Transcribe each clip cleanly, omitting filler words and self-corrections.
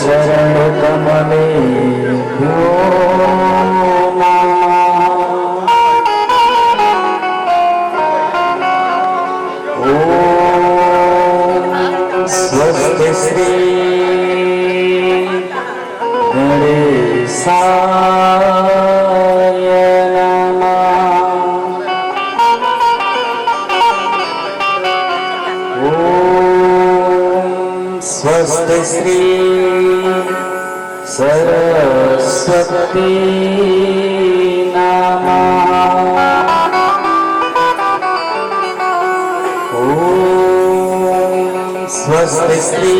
चरण कमले स्वस्ति श्री गणेशाय नमः। स्वस्ति श्री सरस्वती नमः। स्वस्ति श्री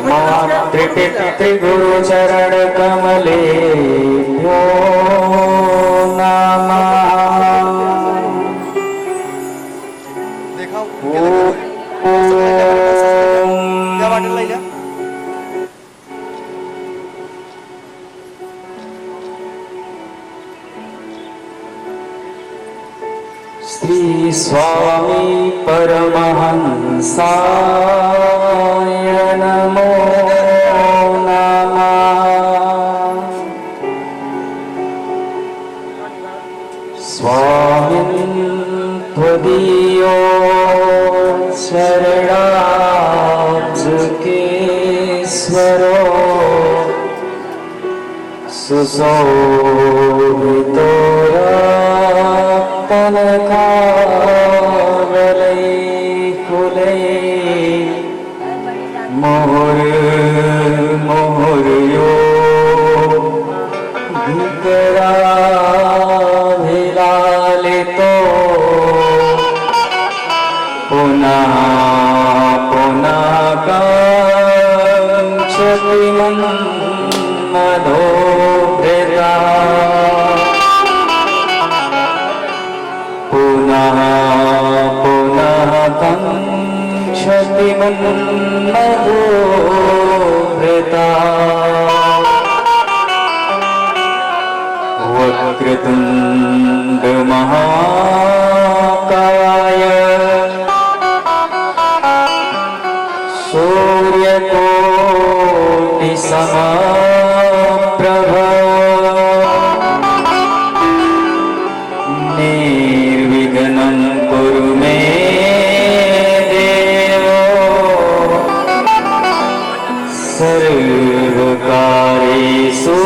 मातृपितृगुरु चरण कमलेभ्यो नमः। श्री स्वामी परमहंसाय नमो नमः। स्वामिन् त्वदीयो शरणाब्जकेश्वरो सुशोभितो कनकावलैकुले मुहुर्मुहुर्यो भीकराभिलालितो पुनः पुनः काङ्क्षति मन्मथोऽभ्यता पुनः पुनः काङ्क्षति मन्मथोऽभ्यता। वक्रतुण्ड महाकाय सूर्यकोटि समप्रभ निर्विघ्नं कुरु मे देव सर्वकार्येषु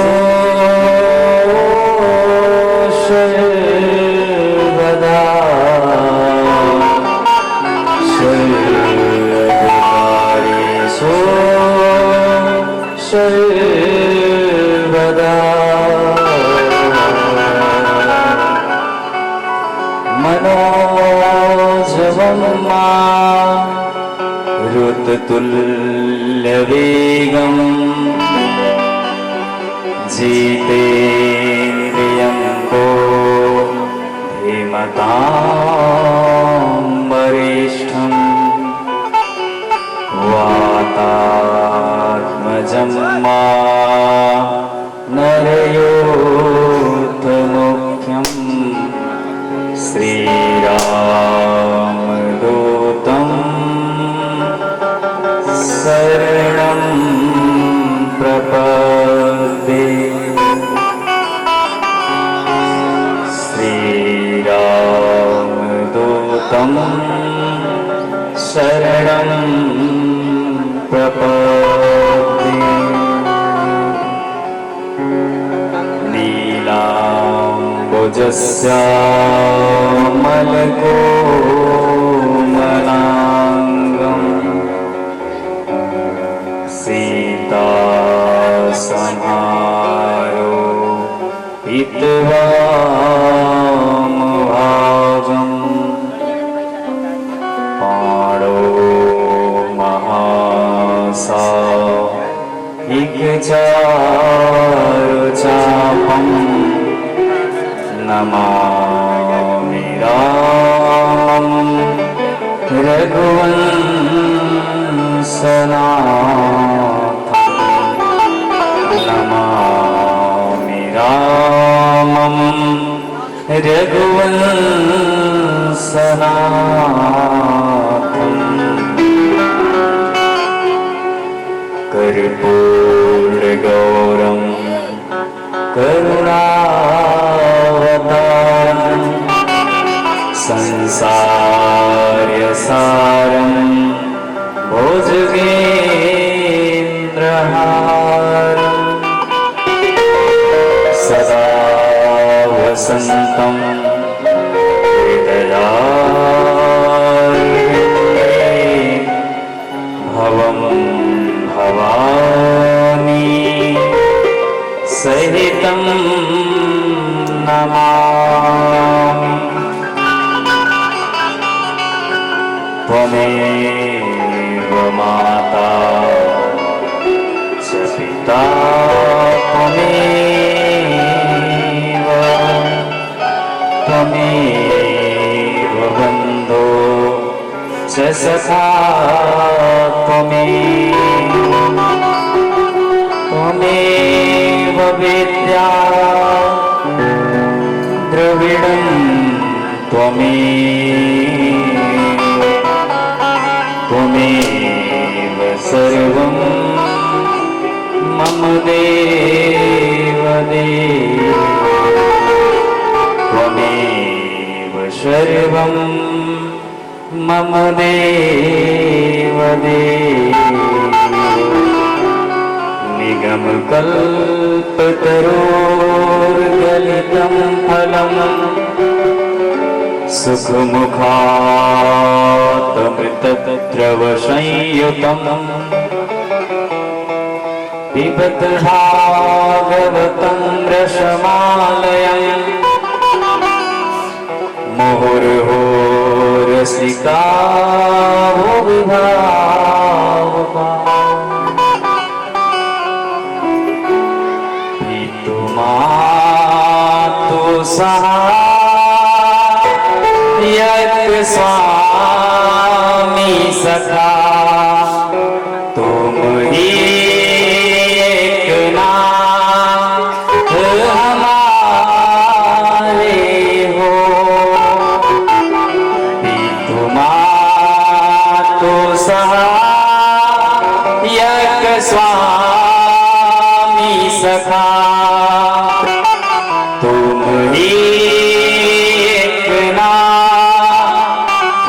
सर्वदा सर्वकार्येषु सर्वदा। मनोजवं मारुततुल्यवेगं जितेन्द्रियं धीमतां वरिष्ठं वातात्मजं नरयोत्तमुख्यं श्रीरामदूतं शरणं प्रपद्ये। श्रीरामदूतं शरणं प्रपद्ये। नीलाम्बुजस्यामलकोमलाङ्गं सीतासमारोहितवामभागं पाणो महासायिकचारुचापं नमामि रामं रघुवंशनाथं। नमामि रामं रघुवंशनाथं। सारं भुजगेन्द्रहारं सदा वसन्तं हृदयारविन्दे भवं भवानी सहितं नमामि। त्वमेव माता च पिता त्वमेव बन्धो च सखा त्वमेव विद्या द्रविडं त्वमेव सर्वं मम देवदेव त्वमेव सर्वं मम देवदेव निगमकल्पतरोर्गलितं फलम् सुखमुखातमृतद्रवसंयुतम् पिबत भागवतं रसमालयम् मुहुर्मुहुः रसिका विभावकाः पितुमातु सहायक स्वामी सखा तुम ही एक नाथ हमारे हो। पितुमातु सहायक स्वामी सखा तुम ही एक नाथ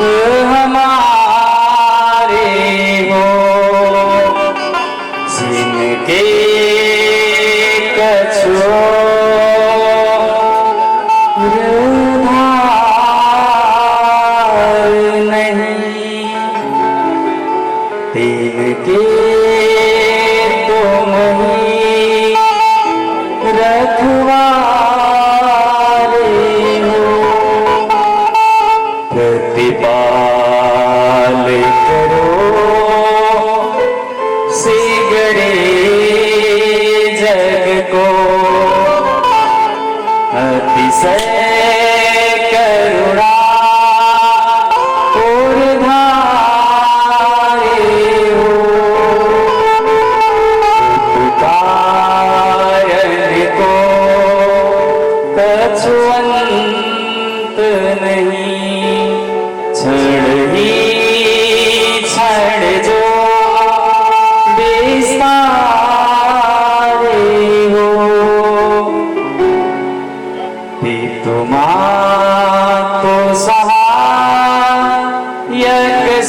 हमारे हो। जिनके कछुआ नहीं तिनके तुम ही रखवारे हो। प्रतिपाल करो सिगड़े जग को अतिशय करुणा पूर्धारे हो। उपकार को कछुअंत नहीं क्षण ही क्षण जो विस्तारे हो। पितुमातु सहायक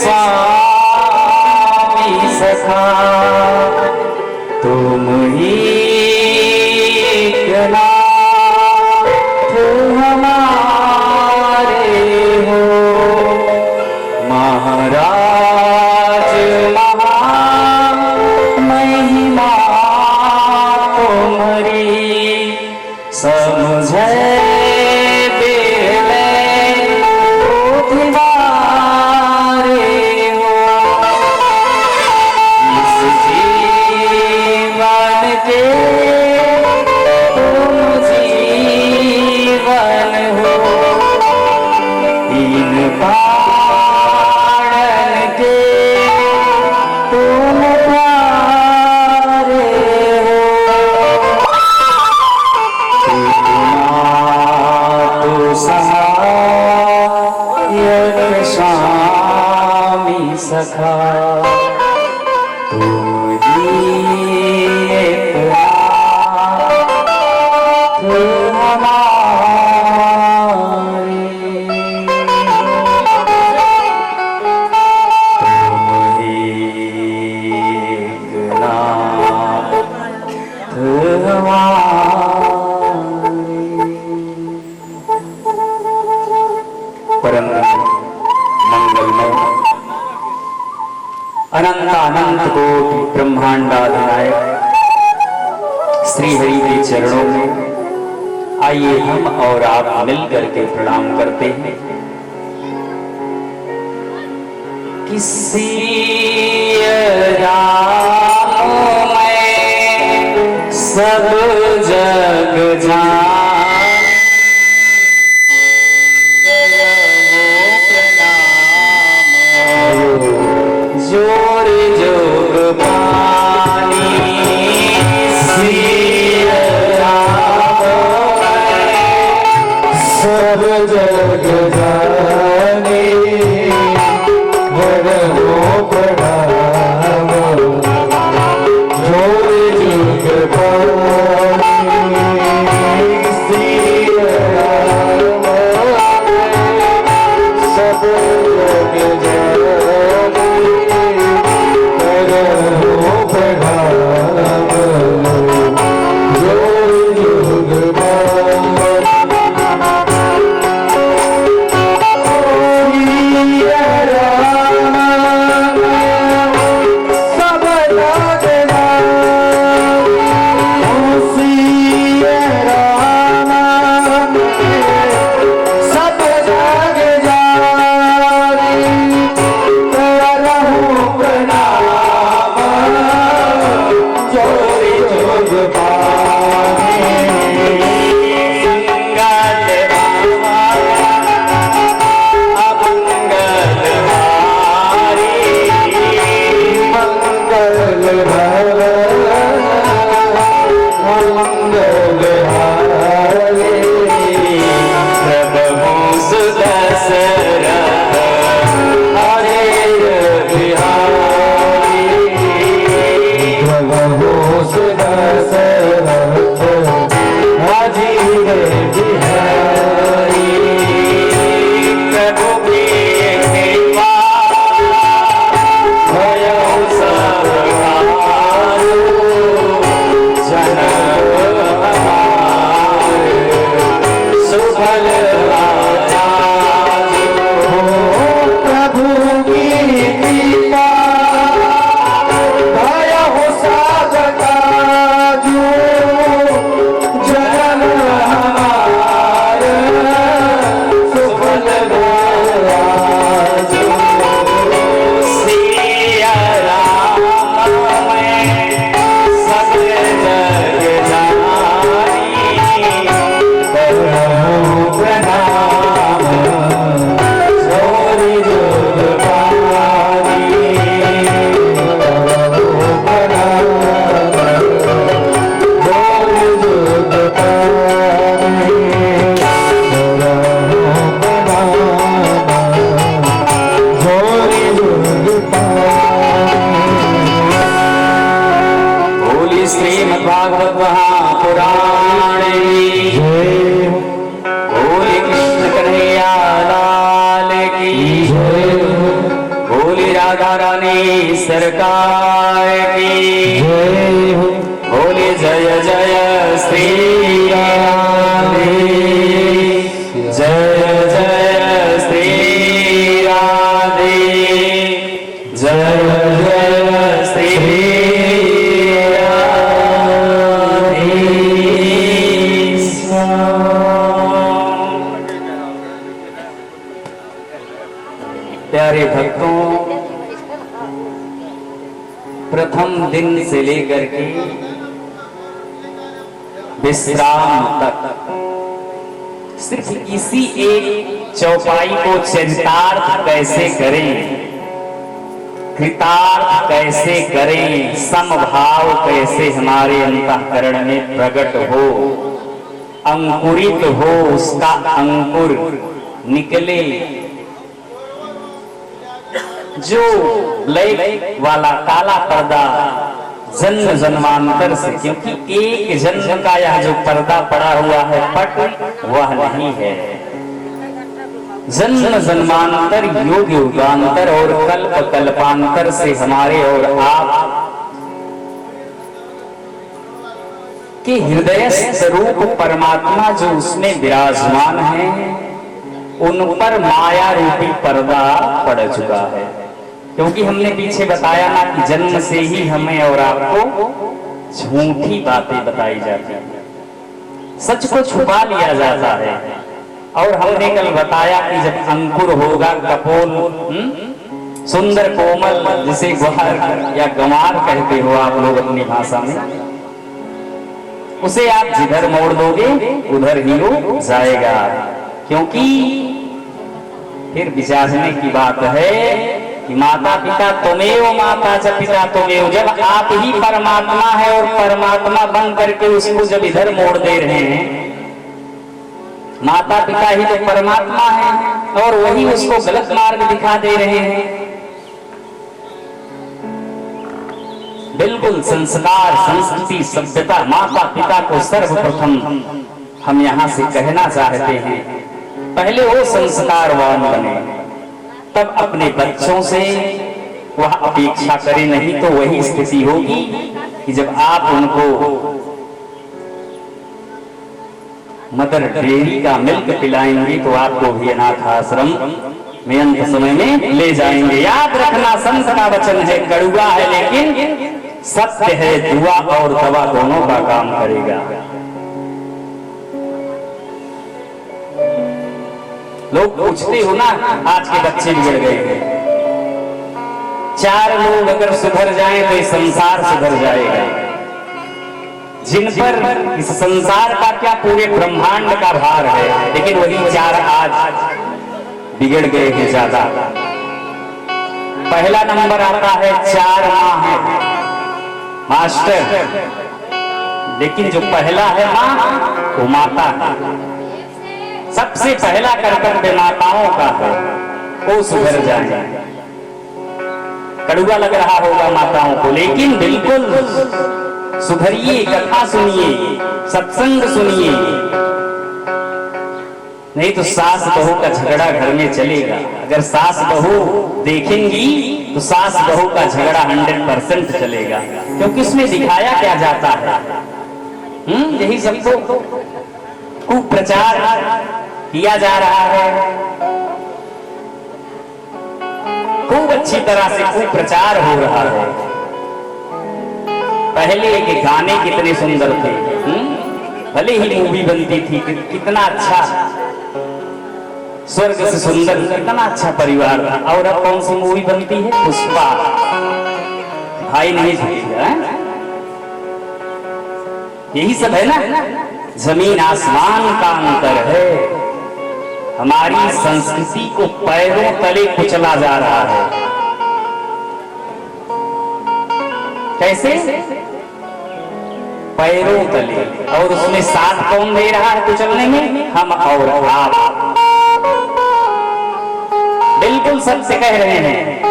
स्वामी सखा तुम ही एक नाथ हमारे हो। महाराज महिमा तुम्हारी समझे बेले उद्धारे हो। इस जीवन के अनंत अनंत कोटि ब्रह्मांडाधिनायक श्री हरि के चरणों में आइए हम और आप मिल करके प्रणाम करते हैं। किसी राम में सब जग जान, जोर जोग पानी सिय राम सब जग जाने बड़ो प्रणाम, जोर जुग पानी सिय राम, सब जग जाने बड़ो प्रणाम, जोर जुग पानी। श्रीमद्भागवत महापुराण की बोली कृष्ण कन्हैया लाल की, बोली राधा रानी सरकार की, बोली जय जय श्री राधे, जय जय श्री राधे, जय जय श्री प्यारे भक्तों, प्रथम दिन से लेकर के विश्राम तक सिर्फ इसी एक चौपाई को चरितार्थ कैसे करें, कृतार्थ कैसे करें, समभाव कैसे हमारे अंतःकरण में प्रकट हो, अंकुरित हो, उसका अंकुर निकले, जो ब्लैक वाला काला पर्दा जन्म जन्मांतर से, क्योंकि एक जन्म का यह जो पर्दा पड़ा हुआ है पट, वह नहीं है। जन्म जन्मांतर, युग युगांतर और कल्प कल्पांतर से हमारे और आप के हृदय स्वरूप परमात्मा जो उसमें विराजमान है, उन पर माया रूपी पर्दा पड़ चुका है। क्योंकि हमने पीछे बताया ना कि जन्म से ही हमें और आपको झूठी बातें बताई जाती हैं, सच को छुपा लिया जाता है। और हमने कल बताया कि जब अंकुर होगा कपोल, सुंदर कोमल, जिसे गुहार या गंवार कहते हो आप लोग अपनी भाषा में, उसे आप जिधर मोड़ दोगे उधर ही वो जाएगा। क्योंकि फिर विचारने की बात है कि माता पिता तुमेव माता च पिता तुमेव, जब आप ही परमात्मा है और परमात्मा बन करके उसको जब इधर मोड़ दे रहे हैं, माता पिता ही तो परमात्मा है और वही उसको गलत मार्ग दिखा दे रहे हैं। बिल्कुल संस्कार, संस्कृति, सभ्यता, माता पिता को सर्वप्रथम हम यहाँ से कहना चाहते हैं, पहले वो संस्कारवान बने, तब अपने बच्चों से वह अपेक्षा करें। नहीं तो वही स्थिति होगी कि जब आप उनको मदर डेयरी का मिल्क पिलाएंगे तो आपको भी अनाथ आश्रम में अंत समय में ले जाएंगे। याद रखना, संत का वचन है, कड़वा है लेकिन सत्य है, दुआ और दवा दोनों का काम करेगा। लोग पूछते हो ना, आज के बच्चे बिगड़ गए हैं। 4 लोग अगर सुधर जाएं तो ये संसार सुधर जाएगा। जिन पर इस संसार का क्या पूरे ब्रह्मांड का भार है, लेकिन वही 4 आज बिगड़ गए हैं ज्यादा। पहला नंबर आता है 4 माँ है मास्टर, लेकिन जो पहला है माँ वो माता है। सबसे पहला कर्तव्य माताओं का है, वो सुधर जाए। कड़वा लग रहा होगा माताओं को, लेकिन बिल्कुल सुधरिए, कथा सुनिए, सत्संग सुनिए, नहीं तो सास बहू का झगड़ा घर में चलेगा। अगर सास बहू देखेंगी तो सास बहू का झगड़ा 100% चलेगा, क्योंकि उसमें दिखाया क्या जाता है, यही सबको कुप्रचार किया जा रहा है। खूब अच्छी तरह से कुप्रचार हो रहा है। पहले के गाने कितने सुंदर थे, भले ही मूवी बनती थी, कितना अच्छा, स्वर्ग से सुंदर, कितना अच्छा परिवार था। और अब कौन सी मूवी बनती है? पुष्पा, भाई नहीं झुकेगा। यही सब है ना, जमीन आसमान का अंतर है। हमारी संस्कृति को पैरों तले कुचला जा रहा है। कैसे? पैरों तले। और उसमें साथ कौन दे रहा है कुचलने में? हम और आप। बिल्कुल सत्य कह रहे हैं,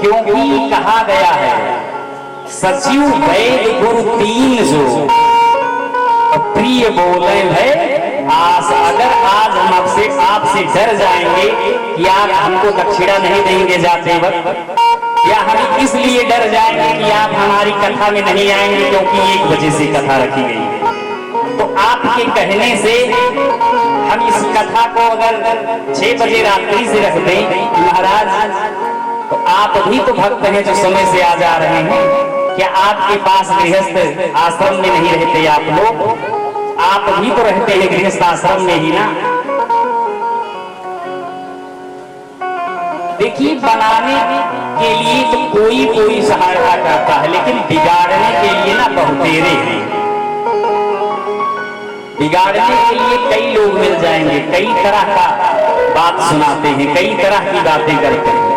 क्योंकि कहा गया है सचिव वैद गुरु 3 जो प्रिय बोले है आस। अगर आज हम आपसे डर जाएंगे कि आप हमको दक्षिणा नहीं देंगे जाते वक्त, या हम इसलिए डर जाएंगे कि आप हमारी कथा में नहीं आएंगे क्योंकि 1 बजे से कथा रखी गई है, तो आपके कहने से हम इस कथा को अगर 6 बजे रात्रि से रख दें महाराज, तो आप भी तो भक्त हैं जो समय से आ जा रहे हैं। क्या आपके पास गृहस्थ आश्रम में नहीं रहते आप लोग? आप भी तो रहते हैं गृहस्थ आश्रम में ही ना। देखिए, बनाने के लिए तो कोई सहायता करता है, लेकिन बिगाड़ने के लिए ना बहुतेरे हैं। बिगाड़ने के लिए कई लोग मिल जाएंगे, कई तरह का बात सुनाते हैं, कई तरह की बातें करते हैं।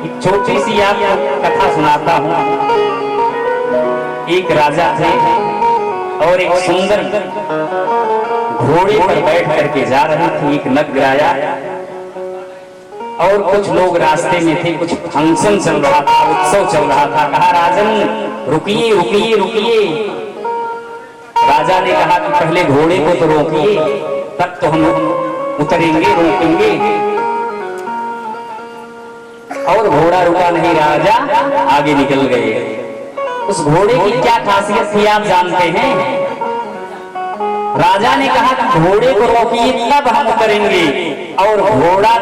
एक छोटी सी आपको कथा सुनाता हूं। एक राजा थे और एक सुंदर घोड़े पर बैठ करके जा रहे थे। एक नग्न आया और कुछ लोग रास्ते में थे, कुछ फंक्शन चल रहा था, उत्सव चल रहा था। कहा, राजन रुकिए रुकिए रुकिए। राजा ने कहा कि पहले घोड़े को तो रोकिए, तब तो हम उतरेंगे, रोकेंगे। और घोड़ा रुका नहीं, राजा आगे निकल गए। उस घोड़े की क्या खासियत थी आप जानते हैं? राजा ने कहा कि घोड़े को रोकिए तब हम उतरेंगे। और घोड़ा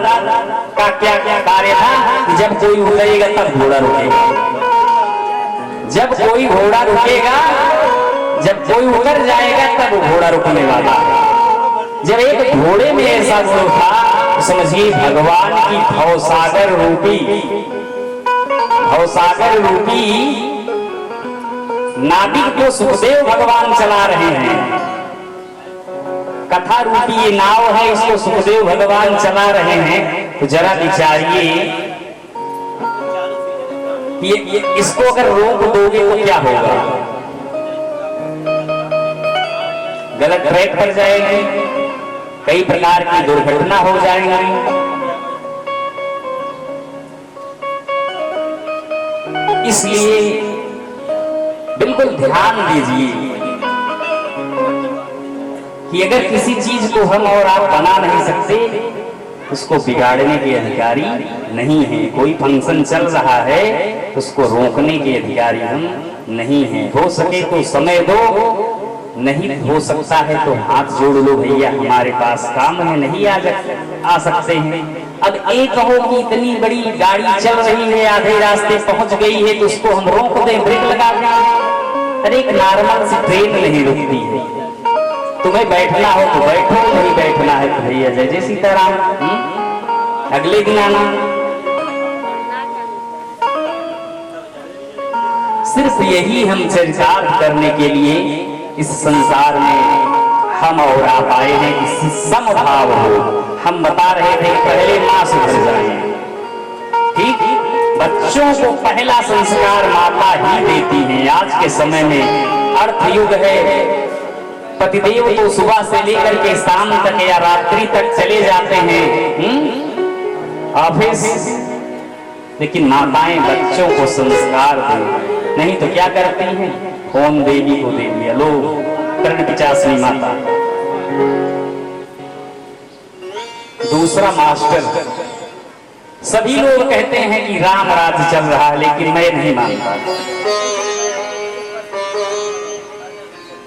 का क्या क्या कार्य था कि जब कोई उतरेगा तब घोड़ा रुकेगा, जब कोई घोड़ा रुकेगा, जब कोई उतर जाएगा तब घोड़ा रुकने वाला। जब एक घोड़े में ऐसा गुण था तो समझिए भगवान की भवसागर रूपी नाविक को सुखदेव भगवान चला रहे हैं। कथा रूपी ये नाव है, इसको सुखदेव भगवान चला रहे हैं। तो जरा विचारिए कि इसको अगर रोक दोगे तो क्या होगा? गलत ट्रैक पर जाएगी, कई प्रकार की दुर्घटना हो जाएंगी। इसलिए बिल्कुल ध्यान दीजिए कि अगर किसी चीज को हम और आप बना नहीं सकते, उसको बिगाड़ने के अधिकारी नहीं है। कोई फंक्शन चल रहा है, उसको रोकने के अधिकारी हम नहीं हैं। हो सके तो समय दो, नहीं हो सकता है तो हाथ जोड़ लो, भैया हमारे पास काम है, नहीं आ सकते हैं। अब एक कहो कि इतनी बड़ी गाड़ी चल रही है, आधे रास्ते पहुंच गई है, तो उसको हम रोक दें, ब्रेक लगा दें। अरे एक नॉर्मल सी ट्रेन नहीं रुकती है, तुम्हें बैठना हो तो बैठो, नहीं बैठना है तो भैया जय जय सीताराम, अगले दिन आना। सिर्फ यही हम चरितार्थ करने के लिए इस संसार में हम और आप आए हैं कि समभाव हो। हम बता रहे थे पहले माँ सुधर जाए, ठीक? बच्चों को पहला संस्कार माता ही देती है। आज के समय में अर्थ युग है, पतिदेव तो सुबह से लेकर के शाम तक या रात्रि तक चले जाते हैं ऑफिस, लेकिन माताएं बच्चों को संस्कार दें, नहीं तो क्या करती हैं? फोन देवी को दे दिया, लो कर्ण पिचासनी माता। दूसरा मास्टर, सभी लोग कहते हैं कि राम राज्य चल रहा है, लेकिन मैं नहीं मानता।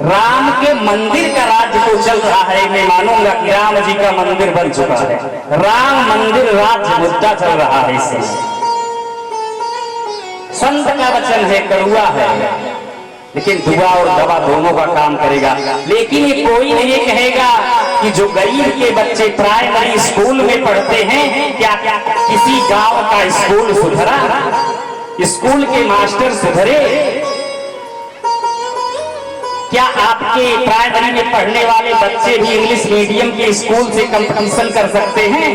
राम के मंदिर का राज्य तो चल रहा है, मैं मानूंगा कि राम जी का मंदिर बन चुका है। राम मंदिर राज्य मुद्दा चल रहा है। इससे संत का वचन है, कड़ुआ है, लेकिन दुआ और दवा दोनों का काम करेगा। लेकिन ये कोई नहीं कहेगा कि जो गरीब के बच्चे प्राइमरी स्कूल में पढ़ते हैं, क्या किसी गांव का स्कूल सुधरा? स्कूल के मास्टर सुधरे? क्या आपके प्राइमरी में पढ़ने वाले बच्चे भी इंग्लिश मीडियम के स्कूल से कंपटीशन कर सकते हैं?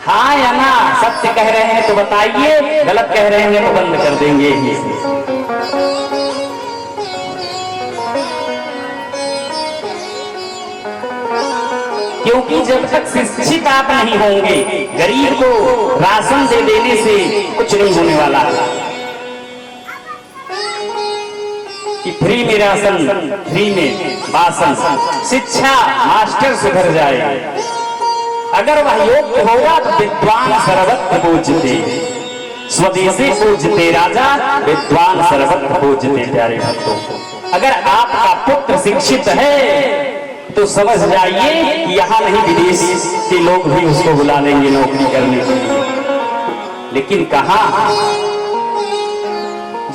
हाँ या ना? सत्य कह रहे हैं तो बताइए, गलत कह रहे हैं तो बंद कर देंगे। क्योंकि जब तक शिक्षित आप नहीं होंगे, गरीब को राशन दे देने से कुछ नहीं होने वाला है कि फ्री में राशन, फ्री में बासन। शिक्षा मास्टर सुधर जाए, अगर वह योग्य होगा तो विद्वान सर्वत्र पूजते, स्वदेशी पूजते राजा, विद्वान सर्वत्र पूजते। प्यारे भक्तों, अगर आपका पुत्र शिक्षित है तो समझ जाइए कि यहाँ नहीं विदेश के लोग भी उसको बुला लेंगे नौकरी करने के लिए। लेकिन कहाँ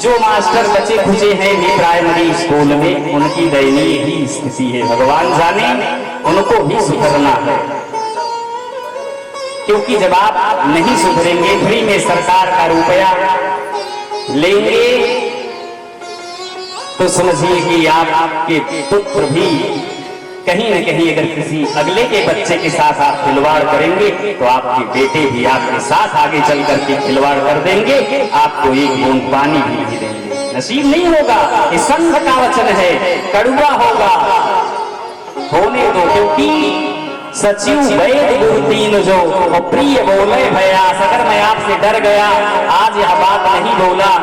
जो मास्टर बचे खुचे हैं भी प्राइमरी स्कूल में, उनकी दयनीय ही स्थिति है। भगवान जाने, उनको भी सुधरना है। क्योंकि जब आप नहीं सुधरेंगे, फ्री में सरकार का रुपया लेंगे, तो समझिए कि आपके पुत्र भी कहीं न कहीं अगर किसी अगले के बच्चे के साथ आप खिलवाड़ करेंगे, तो आपके बेटे भी आपके साथ आगे चल करके खिलवाड़ कर देंगे, आपको एक बूंद पानी भी नहीं देंगे, नसीब नहीं होगा। ये संत का वचन है, कड़वा होगा, होने दो। क्योंकि सचिव वैद गुरु तीन जो प्रिय बोले भयास, अगर मैं आपसे डर गया, आज यह बात नहीं बोला,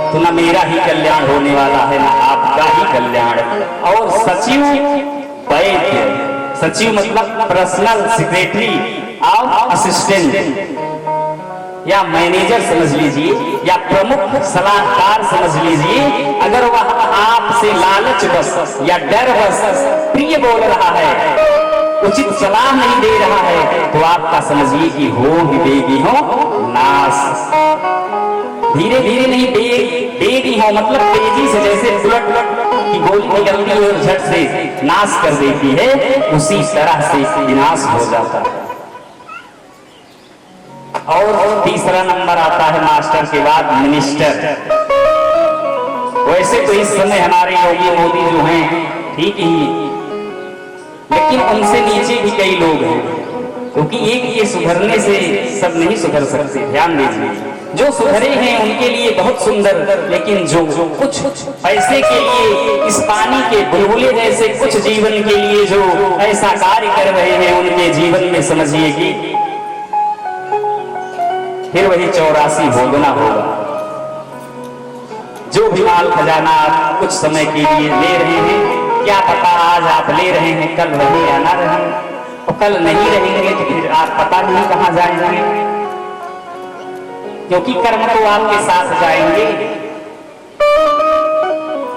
तो न मेरा ही कल्याण होने वाला है, न आपका ही कल्याण। और सचिव वैद्य, सचिव मतलब पर्सनल सेक्रेटरी और असिस्टेंट, या मैनेजर समझ लीजिए या प्रमुख सलाहकार समझ लीजिए, अगर वह आपसे लालच बस या डर बस प्रिय बोल रहा है, उचित सलाह नहीं दे रहा है, तो आपका समझिए कि हो ही देगी हो नाश। धीरे धीरे नहीं देगी हो मतलब तेजी से, जैसे बुलेट की गोली निकलती है और झट से नाश कर देती है, उसी तरह से विनाश हो जाता है। और तीसरा नंबर आता है मास्टर के बाद मिनिस्टर। वैसे तो इस समय हमारे योगी मोदी जो हैं ठीक ही, लेकिन उनसे नीचे भी कई लोग हैं, क्योंकि एक ये सुधरने से सब नहीं सुधर सकते। ध्यान दीजिए, जो सुधरे हैं उनके लिए बहुत सुंदर, लेकिन जो कुछ पैसे के लिए इस पानी के बुलबुले जैसे कुछ जीवन के लिए जो ऐसा कार्य कर रहे हैं, उनके जीवन में समझिए कि फिर वही 84 भोगना होगा। जो भी माल खजाना आप कुछ समय के लिए ले रहे हैं, क्या पता आज आप ले रहे हैं कल रहे या ना रहे, और कल नहीं रहेंगे तो फिर आप पता नहीं कहां जाएंगे, क्योंकि कर्म तो आपके साथ जाएंगे।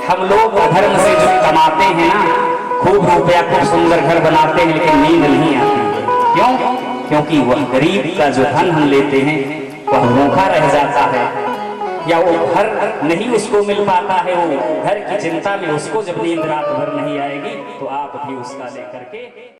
हम लोग धर्म से जो कमाते हैं ना, खूब रुपया खूब सुंदर घर बनाते हैं, लेकिन नींद नहीं आती है। क्यों? क्योंकि वह गरीब का जो धन हम लेते हैं वह भूखा रह जाता है, या वो घर नहीं उसको मिल पाता है, वो घर की चिंता में उसको जब नींद रात भर नहीं आएगी तो आप भी उसका लेकर के